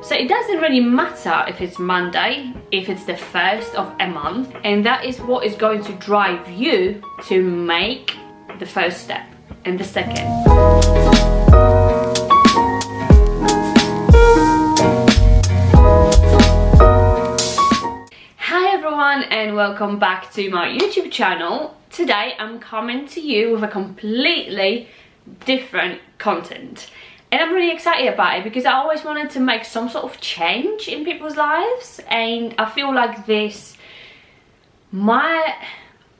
So it doesn't really matter if it's Monday, if it's the first of a month, and that is what is going to drive you to make the first step and the second. Hi everyone, and welcome back to my YouTube channel. Today I'm coming to you with a completely different content. And I'm really excited about it because I always wanted to make some sort of change in people's lives, and I feel like this might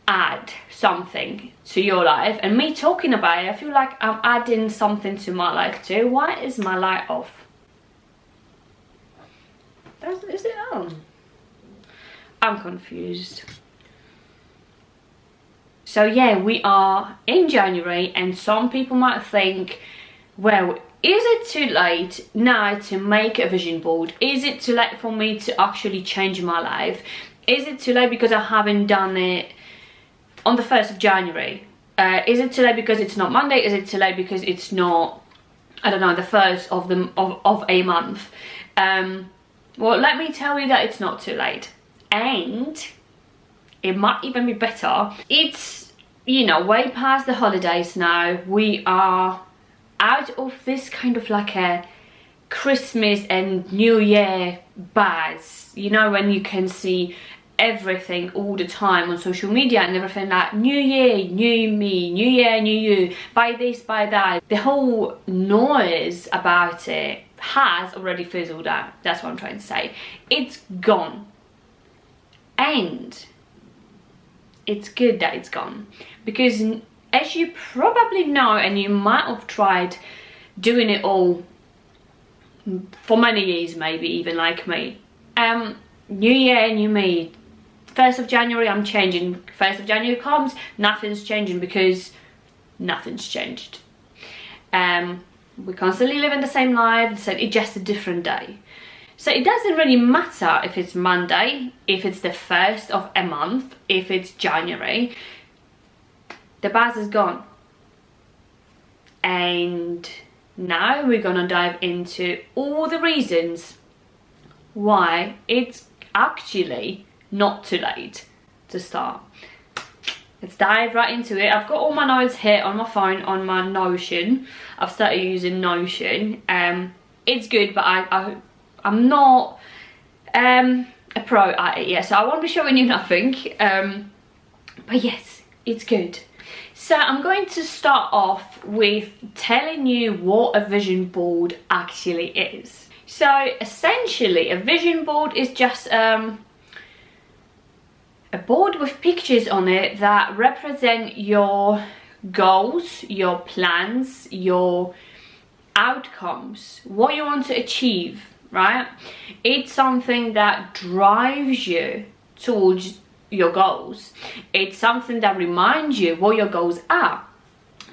add something to your life. And me talking about it, I feel like I'm adding something to my life too. Why is my light off? Is it on? I'm confused. So yeah, we are in January, and some people might think, well, is it too late now to make a vision board? Is it too late for me to actually change my life? Is it too late because I haven't done it on the 1st of January? Is it too late because it's not Monday? Is it too late because it's not, I don't know, the first of a month? Well, let me tell you that it's not too late. And it might even be better. It's, you know, way past the holidays now. We are out of this kind of like a Christmas and New Year buzz, you know, when you can see everything all the time on social media and everything like New Year, new me, New Year, new you, buy this, buy that. The whole noise about it has already fizzled out. That's what I'm trying to say. It's gone. And it's good that it's gone, because as you probably know, and you might have tried doing it all for many years, maybe even like me, new year, new me, 1st of January I'm changing. 1st of January comes, nothing's changing because nothing's changed. We constantly live in the same life, so it's just a different day. So it doesn't really matter if it's Monday, if it's the 1st of a month, if it's January. The buzz is gone. And now we're gonna dive into all the reasons why it's actually not too late to start. Let's dive right into it. I've got all my notes here on my phone, on my Notion. I've started using Notion. It's good, but I'm not a pro at it yet, so I won't be showing you nothing. But yes, it's good. So I'm going to start off with telling you what a vision board actually is. So essentially, a vision board is just a board with pictures on it that represent your goals, your plans, your outcomes, what you want to achieve, right? It's something that drives you towards your goals. It's something that reminds you what your goals are.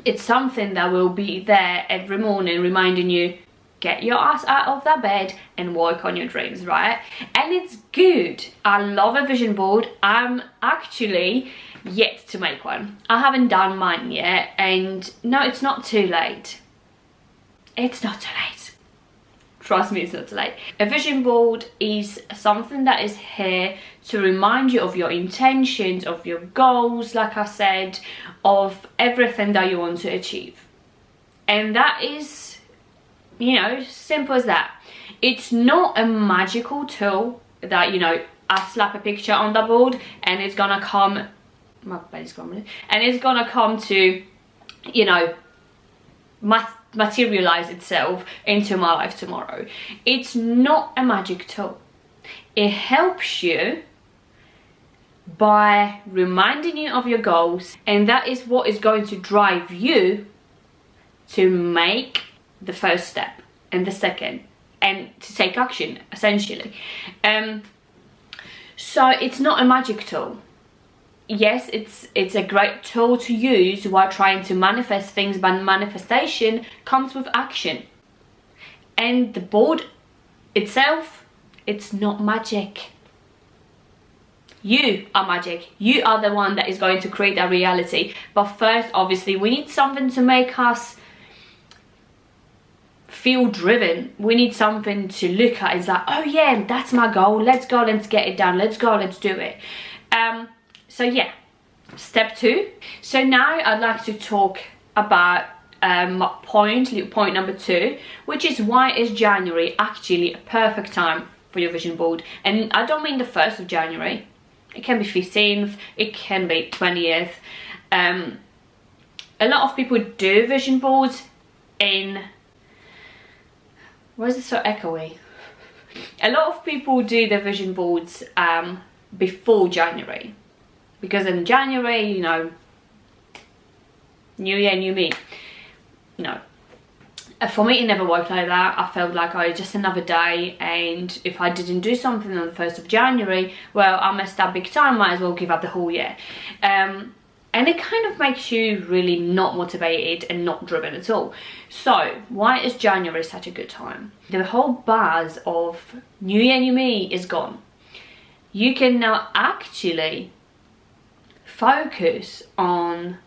It's something that will be there every morning reminding you, get your ass out of that bed and work on your dreams, right? And it's good. I love a vision board. I'm actually yet to make one. I haven't done mine yet, and no, it's not too late. It's not too late. Trust me, it's not too late. A vision board is something that is here to remind you of your intentions, of your goals, like I said, of everything that you want to achieve. And that is, you know, simple as that. It's not a magical tool that, you know, I slap a picture on the board and it's gonna come, my belly's grumbling, and it's gonna come to, you know, materialize itself into my life tomorrow. It's not a magic tool. It helps you by reminding you of your goals, and that is what is going to drive you to make the first step and the second, and to take action, essentially. So it's not a magic tool. Yes, it's a great tool to use while trying to manifest things, but manifestation comes with action. And the board itself, it's not magic. You are magic. You are the one that is going to create that reality. But first, obviously, we need something to make us feel driven. We need something to look at. It's like, oh yeah, that's my goal, let's go, let's get it done, let's go, let's do it. So yeah, step 2. So now I'd like to talk about point number 2, which is why is January actually a perfect time for your vision board. And I don't mean the 1st of January, it can be 15th, it can be 20th. A lot of people do vision boards in, why is it so echoey? A lot of people do their vision boards before January, because in January, you know, new year, new me. No, for me it never worked like that. I felt like I was just another day, and if I didn't do something on the 1st of January, well, I messed up big time, might as well give up the whole year. And it kind of makes you really not motivated and not driven at all. So why is January such a good time? The whole buzz of new year, new me is gone. You can now actually focus on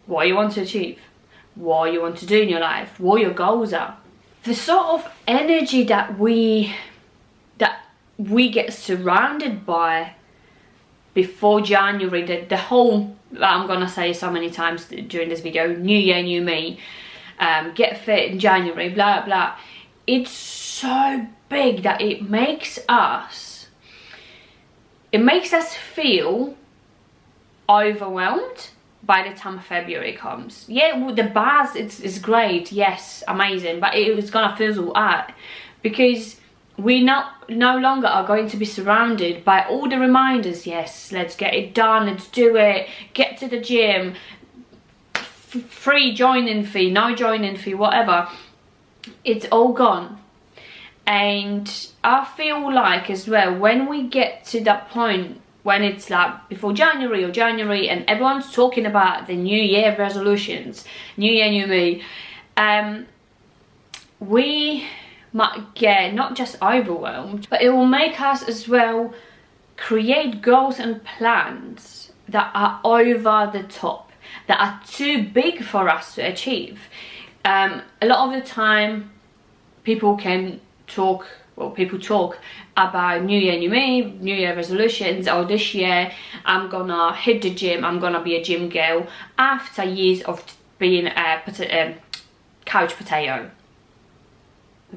what you want to achieve, what you want to do in your life, what your goals are. The sort of energy that we get surrounded by before January, the whole, I'm gonna say so many times during this video, new year, new me, get fit in January, blah blah. It's so big that it makes us feel overwhelmed by the time February comes. Yeah, well, the buzz is great, yes, amazing, but it's gonna fizzle out because we no longer are going to be surrounded by all the reminders. Yes, let's get it done, let's do it, get to the gym, free joining fee, no joining fee, whatever. It's all gone. And I feel like as well, when we get to that point when it's like before January or January and everyone's talking about the new year resolutions, new year, new me, we might get not just overwhelmed, but it will make us as well create goals and plans that are over the top, that are too big for us to achieve. A lot of the time people talk about new year, new me, new year resolutions, or this year I'm gonna hit the gym, I'm gonna be a gym girl, after years of being a couch potato.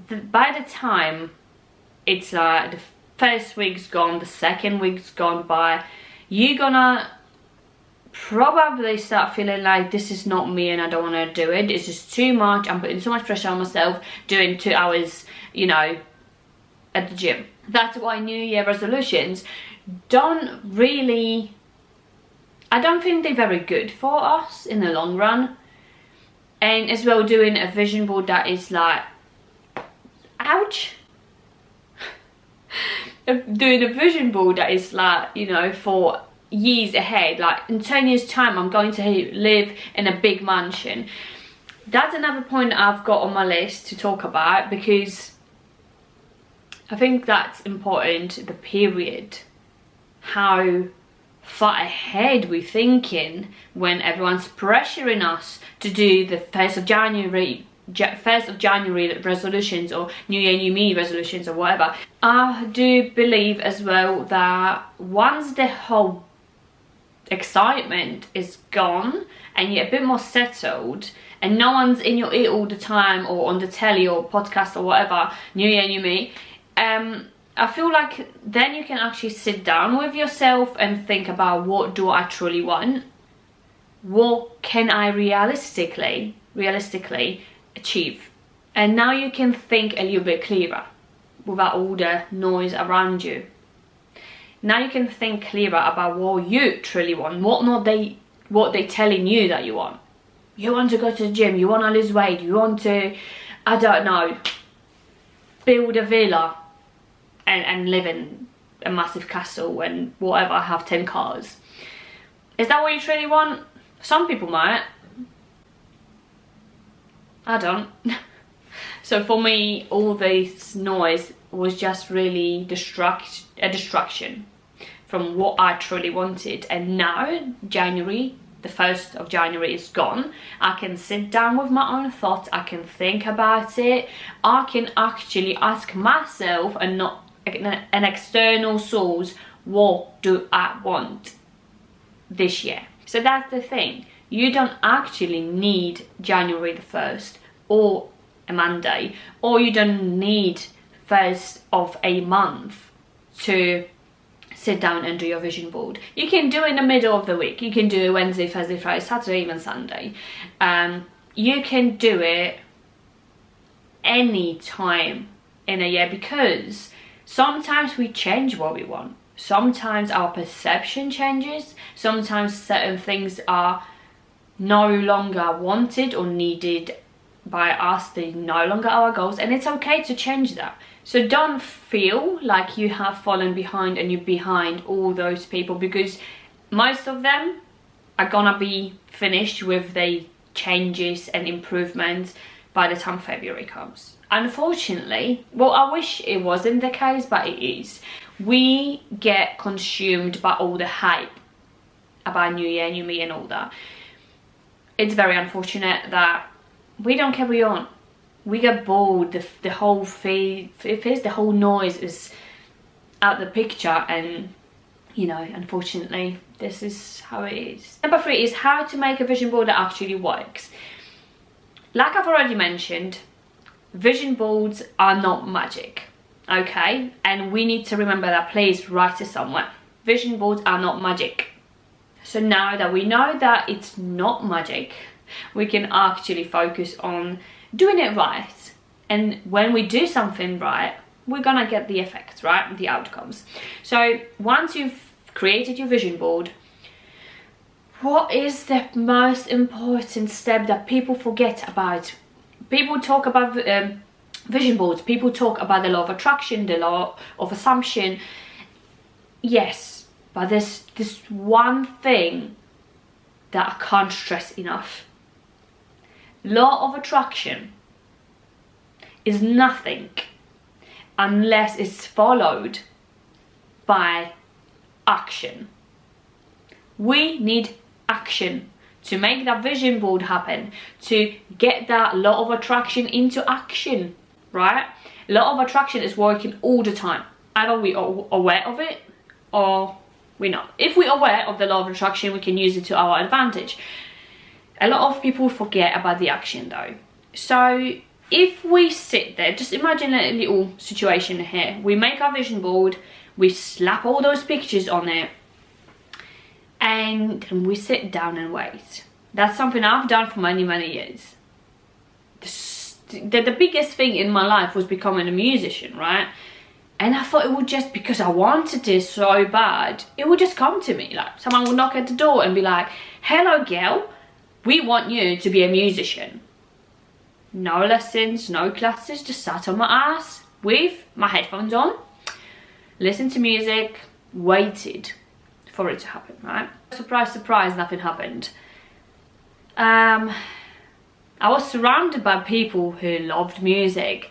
By the time it's like the first week's gone, the second week's gone by, you're gonna probably start feeling like this is not me and I don't want to do it, it's just too much, I'm putting so much pressure on myself doing 2 hours, you know, at the gym. That's why new year resolutions don't really, I don't think they're very good for us in the long run. And as well, doing a vision board that is like, ouch, doing a vision board that is like, you know, for years ahead, like in 10 years time I'm going to live in a big mansion. That's another point I've got on my list to talk about, because I think that's important, the period, how far ahead we're thinking when everyone's pressuring us to do the 1st of January resolutions or new year, new me resolutions or whatever. I do believe as well that once the whole excitement is gone and you're a bit more settled and no one's in your ear all the time or on the telly or podcast or whatever, new year, new me, I feel like then you can actually sit down with yourself and think about, what do I truly want? What can I realistically achieve? And now you can think a little bit clearer without all the noise around you. Now you can think clearer about what you truly want, what they telling you that you want. You want to go to the gym, you want to lose weight, you want to, I don't know, build a villa and live in a massive castle and whatever, have 10 cars. Is that what you truly want? Some people might. I don't. So for me, all this noise was just really a distraction from what I truly wanted. And now, January the 1st of January is gone, I can sit down with my own thoughts, I can think about it, I can actually ask myself and not an external source, what do I want this year? So that's the thing. You don't actually need January the 1st or a Monday, or you don't need 1st of a month to sit down and do your vision board. You can do it in the middle of the week. You can do it Wednesday, Thursday, Friday, Saturday, even Sunday. You can do it any time in a year, because sometimes we change what we want. Sometimes our perception changes. Sometimes certain things are no longer wanted or needed by us. They no longer our goals, and it's okay to change that. So don't feel like you have fallen behind and you're behind all those people, because most of them are gonna be finished with their changes and improvements by the time February comes. Unfortunately, well, I wish it wasn't the case, but it is. We get consumed by all the hype about New Year, New Me and all that. It's very unfortunate that we don't carry on. We get bored, the whole thing, the whole noise is out the picture, and you know, unfortunately, this is how it is. Number 3 is how to make a vision board that actually works. Like I've already mentioned, vision boards are not magic, okay? And we need to remember that. Please write it somewhere. Vision boards are not magic. So now that we know that it's not magic, we can actually focus on doing it right. And when we do something right, we're gonna get the effects, right? The outcomes. So once you've created your vision board, what is the most important step that people forget about? People talk about vision boards, people talk about the law of attraction, the law of assumption. Yes, but there's this one thing that I can't stress enough. Law of attraction is nothing unless it's followed by action. We need action to make that vision board happen, to get that law of attraction into action, right? Law of attraction is working all the time. Either we are aware of it or we're not. If we're aware of the law of attraction, we can use it to our advantage. A lot of people forget about the action though. So if we sit there, just imagine a little situation here. We make our vision board, we slap all those pictures on it, and we sit down and wait. That's something I've done for many, many years. The biggest thing in my life was becoming a musician, right? And I thought it would just, because I wanted this so bad, it would just come to me. Like someone would knock at the door and be like, hello girl, we want you to be a musician. No lessons, no classes, just sat on my ass with my headphones on, listened to music, waited for it to happen, right? Surprise, surprise, nothing happened. I was surrounded by people who loved music.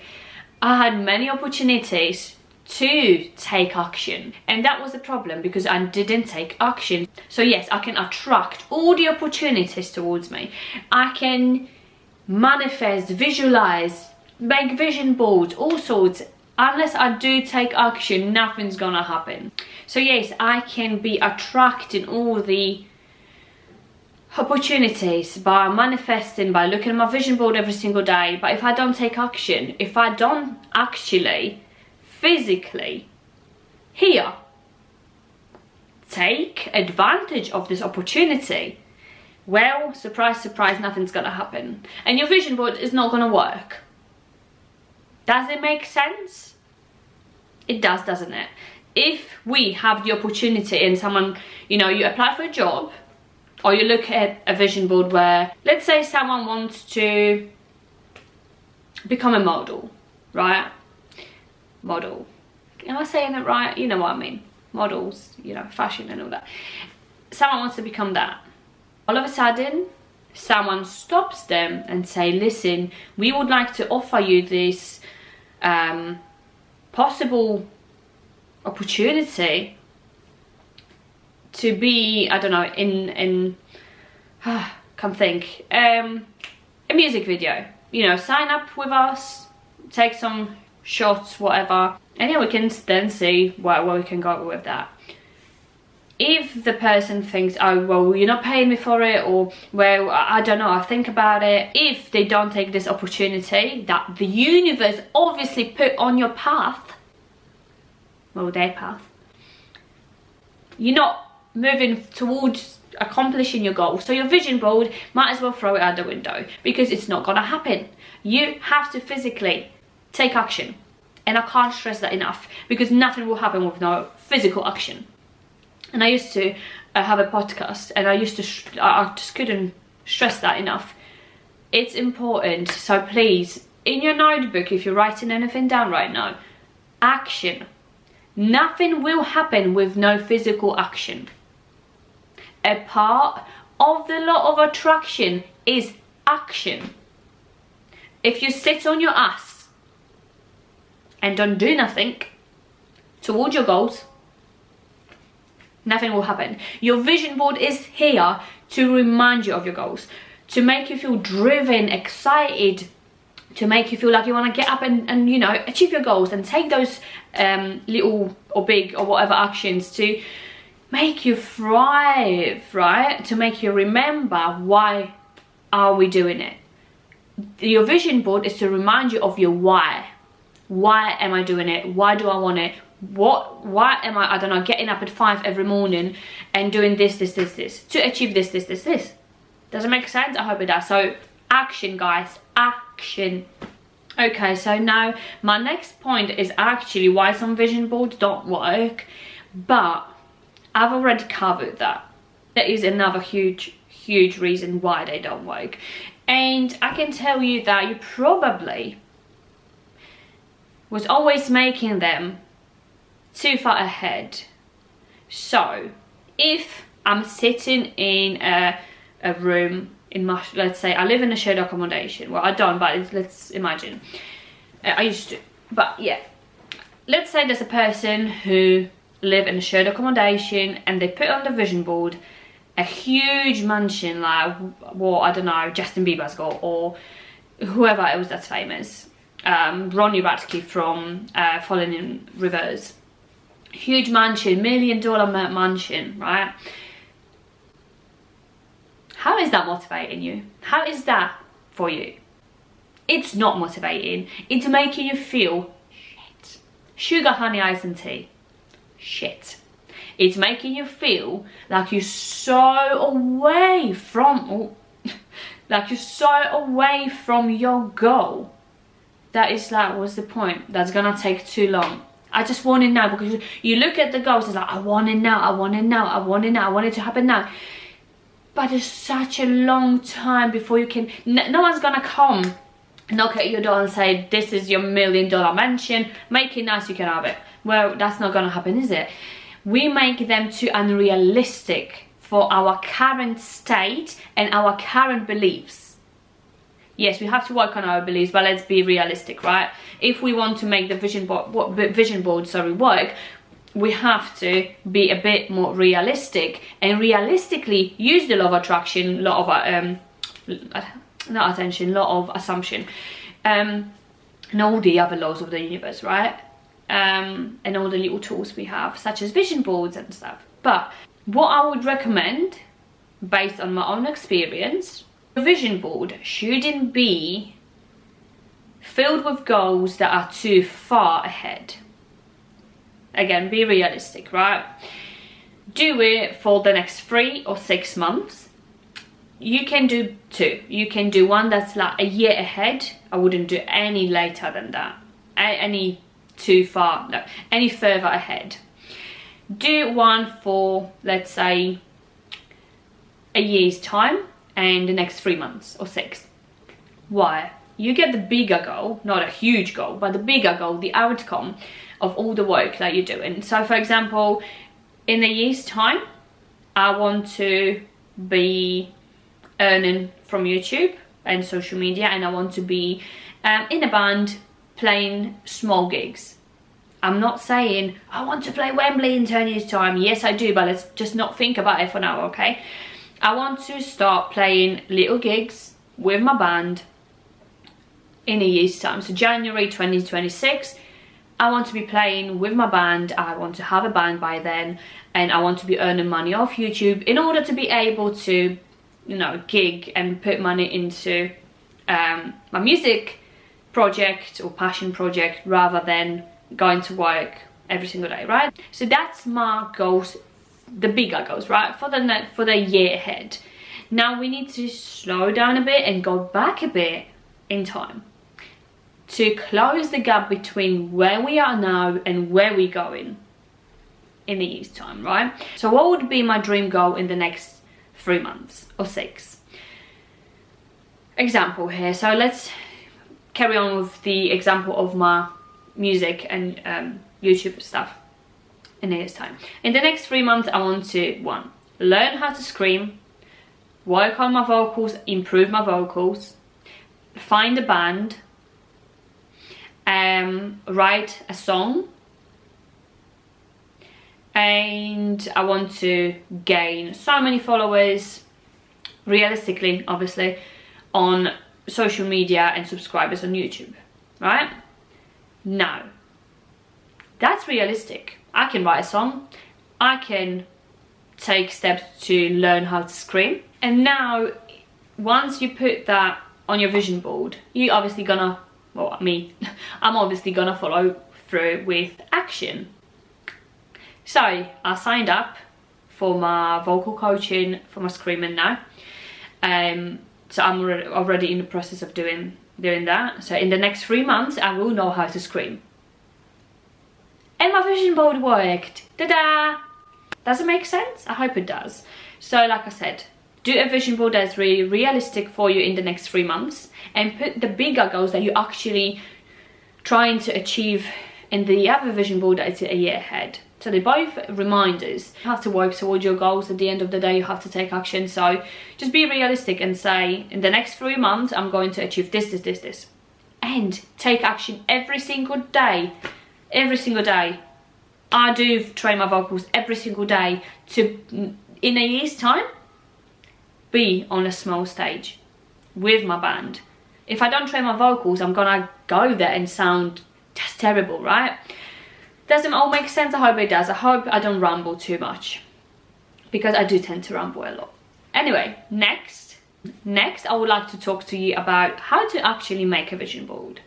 I had many opportunities to take action, and that was the problem, because I didn't take action. So yes, I can attract all the opportunities towards me. I can manifest, visualize, make vision boards, all sorts. Unless I do take action, nothing's gonna happen. So yes, I can be attracting all the opportunities by manifesting, by looking at my vision board every single day. But if I don't take action, if I don't actually physically here take advantage of this opportunity, well, surprise, surprise, nothing's gonna happen. And your vision board is not gonna work. Does it make sense? It does, doesn't it? If we have the opportunity and someone, you know, you apply for a job, or you look at a vision board where, let's say someone wants to become a model, right? Model. Am I saying it right? You know what I mean. Models, you know, fashion and all that. Someone wants to become that. All of a sudden, someone stops them and say, listen, we would like to offer you this possible opportunity to be, I don't know, in can't think. A music video. You know, sign up with us, take some shots, whatever, and yeah, we can then see where we can go with that. If the person thinks, oh well, you're not paying me for it, or well, I don't know, I'll think about it, if they don't take this opportunity that the universe obviously put on your path, well, their path, you're not moving towards accomplishing your goal. So your vision board, might as well throw it out the window, because it's not gonna happen. You have to physically take action, and I can't stress that enough, because nothing will happen with no physical action. And I used to have a podcast, and I just couldn't stress that enough. It's important. So please, in your notebook, if you're writing anything down right now, action. Nothing will happen with no physical action. A part of the law of attraction is action. If you sit on your ass and don't do nothing towards your goals, nothing will happen. Your vision board is here to remind you of your goals, to make you feel driven, excited, to make you feel like you want to get up and you know, achieve your goals and take those little or big or whatever actions to make you thrive, right? To make you remember, why are we doing it? Your vision board is to remind you of your why. Why am I doing it? Why do I want it? Why am I don't know, getting up at 5 every morning and doing this to achieve this. Does it make sense? I hope it does. So action, guys, action. Okay, so now my next point is actually why some vision boards don't work, but I've already covered that. There is another huge reason why they don't work, and I can tell you that you probably was always making them too far ahead. So if I'm sitting in a room in my, let's say I live in a shared accommodation, well I don't, but let's imagine I used to, but yeah, let's say there's a person who live in a shared accommodation and they put on the vision board a huge mansion like, well, I don't know, Justin Bieber's got, or whoever else that's famous, Ronnie Radke from Falling in Reverse. Huge mansion, $1 million mansion, right? How is that motivating you? How is that for you? It's not motivating. It's making you feel shit. Sugar, honey, ice and tea. Shit. It's making you feel like you're so away from, like you're so away from your goal. That is like, what's the point? That's gonna take too long. I just want it now, because you look at the goals, it's like, I want it now, I want it now, I want it now, I want it to happen now. But it's such a long time before you can, no one's gonna come, knock at your door and say, this is your $1 million mansion, make it nice, you can have it. Well, that's not gonna happen, is it? We make them too unrealistic for our current state and our current beliefs. Yes, we have to work on our beliefs, but let's be realistic, right? If we want to make the vision board work, we have to be a bit more realistic and realistically use the law of attraction, law of not attention, law of assumption, and all the other laws of the universe, right? And all the little tools we have, such as vision boards and stuff. But what I would recommend, based on my own experience, a vision board shouldn't be filled with goals that are too far ahead. Again, be realistic, right? Do it for the next 3 or 6 months. You can do 2. You can do one that's like a year ahead. I wouldn't do any later than that. Any too far, no, any further ahead. Do one for, let's say, a year's time and the next 3 months or 6. Why? You get the bigger goal, not a huge goal, but the bigger goal, the outcome of all the work that you're doing. So for example, in a year's time, I want to be earning from YouTube and social media, and I want to be in a band playing small gigs. I'm not saying I want to play Wembley in 10 years time. Yes, I do, but let's just not think about it for now, okay? I want to start playing little gigs with my band in a year's time. So January 2026, I want to be playing with my band. I want to have a band by then, and I want to be earning money off YouTube in order to be able to, you know, gig and put money into my music project or passion project, rather than going to work every single day, right? So that's my goals, the bigger goals, right, for the year ahead. Now we need to slow down a bit and go back a bit in time to close the gap between where we are now and where we're going in a year's time, right? So what would be my dream goal in the next 3 months or 6? Example here. So let's carry on with the example of my music and YouTube stuff in a year's time. In the next 3 months, I want to, 1, learn how to scream, work on my vocals, improve my vocals, find a band, write a song, and I want to gain so many followers, realistically, obviously, on social media and subscribers on YouTube, right? Now, that's realistic. I can write a song, I can take steps to learn how to scream, and now once you put that on your vision board, you obviously gonna, well, me, I'm obviously gonna follow through with action. So I signed up for my vocal coaching for my screaming now. So I'm already in the process of doing that. So in the next 3 months, I will know how to scream. And my vision board worked. Ta-da! Does it make sense? I hope it does. So like I said, do a vision board that's really realistic for you in the next 3 months, and put the bigger goals that you're actually trying to achieve in the other vision board that's a year ahead. So they're both reminders. You have to work towards your goals. At the end of the day, you have to take action. So just be realistic and say, in the next 3 months, I'm going to achieve this. And take action every single day. Every single day. I do train my vocals every single day to, in a year's time, be on a small stage with my band. If I don't train my vocals, I'm gonna go there and sound just terrible, right? Does it all make sense? I hope it does. I hope I don't ramble too much, because I do tend to ramble a lot. Anyway, next I would like to talk to you about how to actually make a vision board.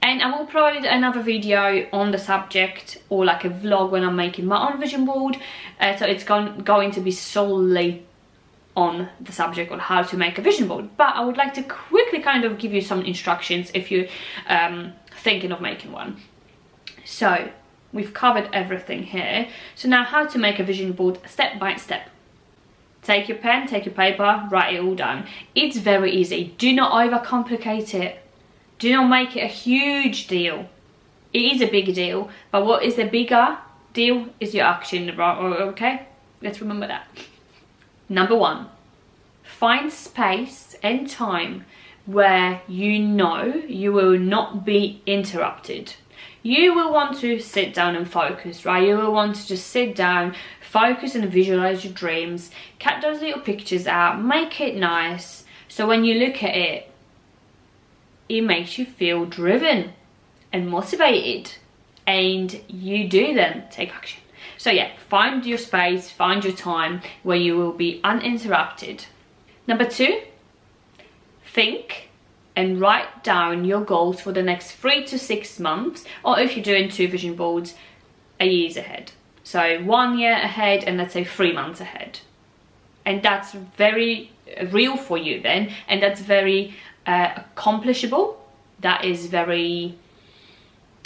And I will provide another video on the subject, or like a vlog when I'm making my own vision board. So it's going to be solely on the subject on how to make a vision board. But I would like to quickly kind of give you some instructions if you're thinking of making one. So we've covered everything here. So now, how to make a vision board step by step. Take your pen, take your paper, write it all down. It's very easy. Do not overcomplicate it. Do not make it a huge deal. It is a big deal, but what is the bigger deal is your action, okay? Let's remember that. Number 1, find space and time where you know you will not be interrupted. You will want to sit down and focus, right? You will want to just sit down, focus and visualize your dreams, cut those little pictures out, make it nice, so when you look at it, it makes you feel driven and motivated, and you do then take action. So yeah, find your space, find your time where you will be uninterrupted. Number 2, think and write down your goals for the next 3 to 6 months, or if you're doing 2 vision boards, a year's ahead. So 1 year ahead and let's say 3 months ahead. And that's very real for you then, and that's very accomplishable. That is very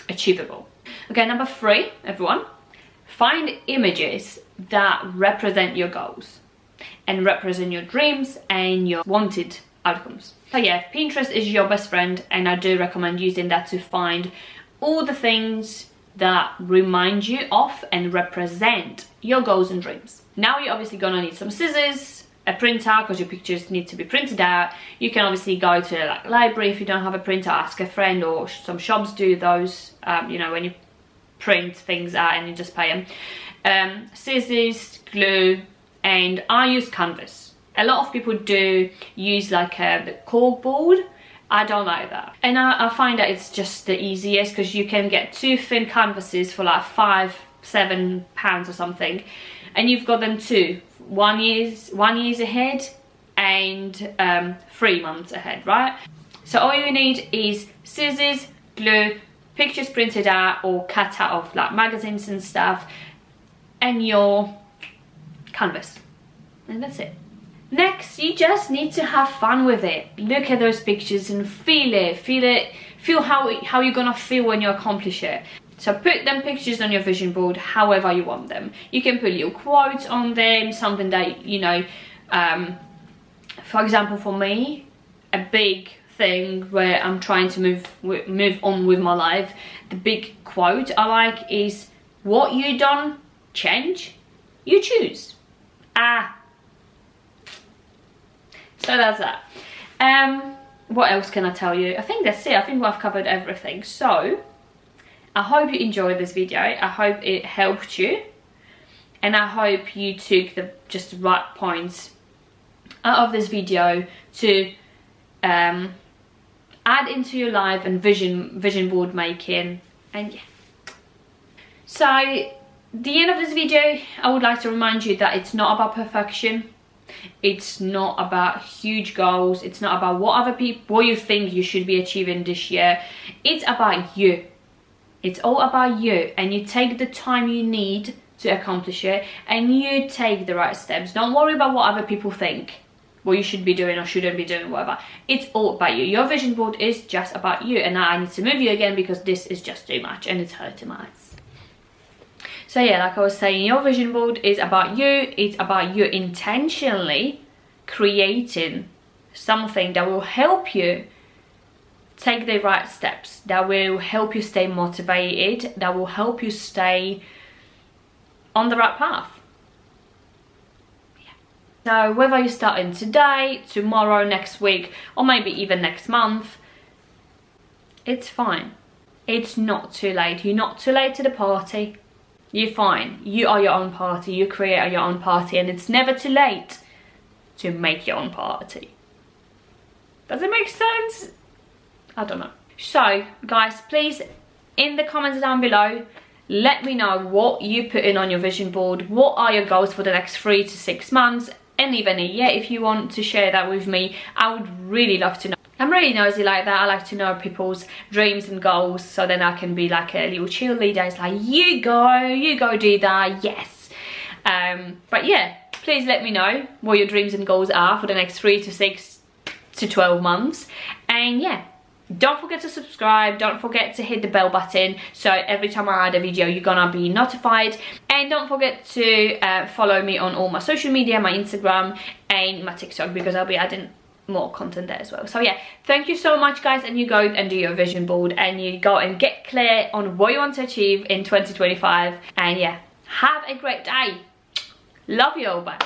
achievable. Okay, number 3, everyone. Find images that represent your goals and represent your dreams and your wanted outcomes. So yeah, Pinterest is your best friend, and I do recommend using that to find all the things that remind you of and represent your goals and dreams. Now you're obviously gonna need some scissors, a printer, because your pictures need to be printed out. You can obviously go to like library if you don't have a printer, ask a friend, or some shops do those, you know, when you print things out and you just pay them. Scissors, glue, and I use canvas. A lot of people do use like the cork board. I don't like that, and I find that it's just the easiest, because you can get 2 thin canvases for like £5-7 or something, and you've got them two, 1 year's ahead and 3 months ahead, right? So all you need is scissors, glue, pictures printed out or cut out of like magazines and stuff, and your canvas, and that's it. Next, you just need to have fun with it. Look at those pictures and feel how you're gonna feel when you accomplish it. So put them pictures on your vision board however you want them. You can put little quotes on them, something that, you know, for example, for me, a big thing where I'm trying to move on with my life, the big quote I like is, what you don't change, you choose. So that's that. What else can I tell you? I think that's it. I think I've covered everything. So I hope you enjoyed this video. I hope it helped you, and I hope you took the just right points out of this video to add into your life and vision board making. And yeah, so the end of this video, I would like to remind you that it's not about perfection. It's not about huge goals. It's not about what you think you should be achieving this year. It's about you. It's all about you, and you take the time you need to accomplish it, and you take the right steps. Don't worry about what other people think, what you should be doing or shouldn't be doing, whatever. It's all about you. Your vision board is just about you, and now I need to move you again because this is just too much and it's hurting my eyes. So yeah, like I was saying, your vision board is about you. It's about you intentionally creating something that will help you take the right steps, that will help you stay motivated, that will help you stay on the right path. Yeah. So whether you're starting today, tomorrow, next week, or maybe even next month, it's fine. It's not too late. You're not too late to the party. You're fine. You are your own party. You create your own party, and it's never too late to make your own party. Does it make sense? I don't know. So guys, please, in the comments down below, let me know what you put in on your vision board. What are your goals for the next 3 to 6 months, and even a year if you want to share that with me. I would really love to know. I'm really nosy like that. I like to know people's dreams and goals, so then I can be like a little cheerleader. It's like, you go do that, yes. But yeah, please let me know what your dreams and goals are for the next 3 to 6 to 12 months. And yeah, don't forget to subscribe, don't forget to hit the bell button, so every time I add a video you're gonna be notified. And don't forget to follow me on all my social media, my Instagram and my TikTok, because I'll be adding more content there as well. So yeah, thank you so much guys, and you go and do your vision board and you go and get clear on what you want to achieve in 2025. And yeah, have a great day. Love you all. Bye.